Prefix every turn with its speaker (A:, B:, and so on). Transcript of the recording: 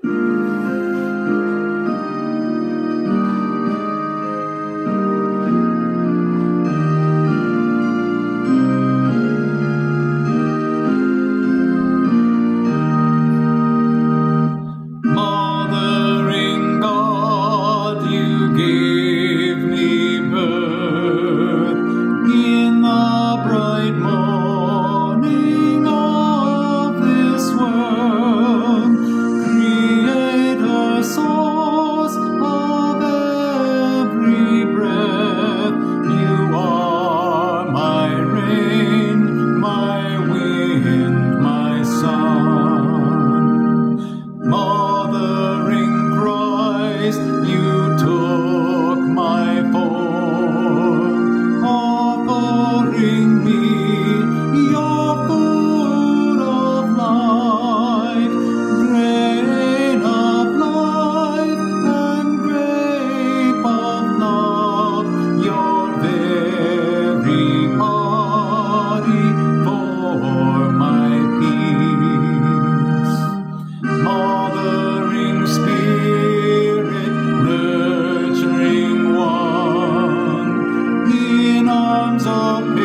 A: Mothering God, you gave me birth in the bright morning of this world. Creator, source of every breath, you are my rain, my wind, my sun. Mothering Christ, you took my form, offering me your food of life, grain of life and grape of love, your very body for my peace. Mothering Spirit, nurturing one, in arms of